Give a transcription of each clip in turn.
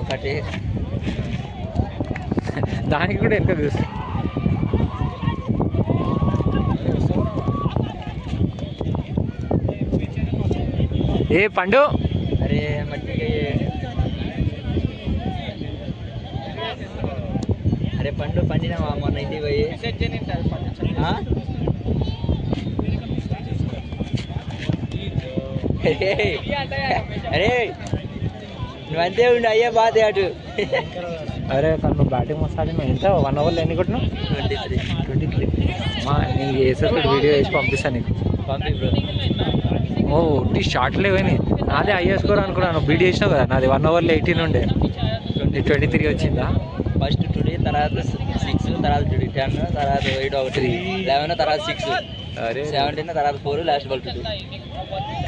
ఒకటి దానికి కూడా ఎంత చూస్తా. ఏ పండు అరే మట్టిగా అరే పండు పండినావా మొన్న ఇంటికి పోయి? అరే నువ్వంతే ఉండు, అయ్యే బాధ అటు. అరే తను బ్యాటింగ్ మసాలి ఎంత 1 ఓవర్లో ఎన్ని కొట్టినావు? 23. మా నేను వేసేప్పుడు వీడియో వేసి పంపిస్తాను నీకు. పంపి బ్రో. ఓ టీ షార్ట్లే పోయినాయి. నాదే హై స్కోర్ అనుకున్నాను. బీట్ చేసినావు కదా, నాది 1 ఓవర్లో 18 ఉండే. 23 వచ్చిందా? ఫస్ట్ 2 తర్వాత 6 తర్వాత 10 తర్వాత 8 ఒకటి 11 తర్వాత 6 అరే 17 తర్వాత 4 లాస్ట్ బాల్ 2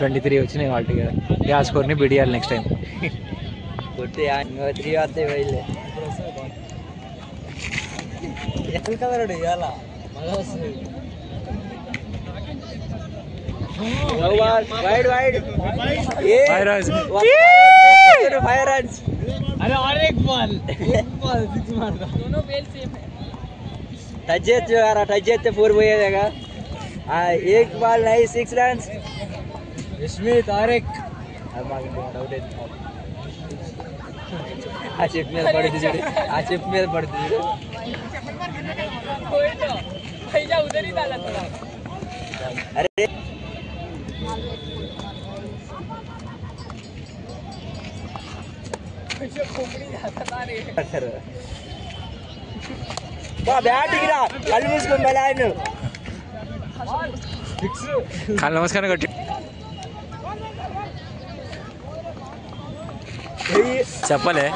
23 వచ్చినాయి వాళ్ళకి కదా. ఆ స్కోర్ని బీట్ చేయాలి నెక్స్ట్ టైం. కొట్టి 3 వస్తాయి పోయిలే. కదరాడు ఇవాళ wide wide Five runs. 5 runs. अरे और एक बॉल सिक्स मार दो दोनों बेल सेम है टच చేస్తే 4 పోయేదేగా. एक बॉल नहीं 6 runs. यशमीत और एक ఆ చెప్ మీద పడుతుంది చూడు, ఆ చెప్ మీద పడుతుంది చూడు. भैया उधर ही डाला था అరే బ్యాటింగ్ రా, కళ్ళు మూసుకొని మళ్ళీ ఆయన కాళ్ళు నమస్కారం కొట్టి చెప్పలే.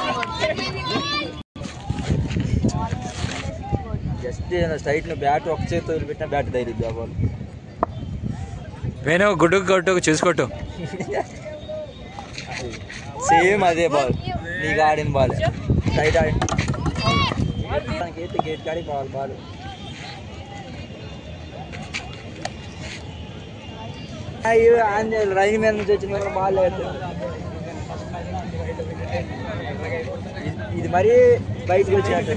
జస్ట్ స్ట్రైట్ బ్యాట్ ఒక చేతితో పెట్టిన బ్యాట్ తగిలిద్ది ఆ బాల్. వేణు గుడ్డు కొట్టు చూసుకోట్టు. సేమ్ అదే బాల్ నీకు ఆడిన బాల్ స్ట్రైట్ ఆడి గేట్ కాడి బాల్ రైన్ మీద నుంచి వచ్చిన బాల్ ఇది మరీ బయటకు వచ్చినట్టు.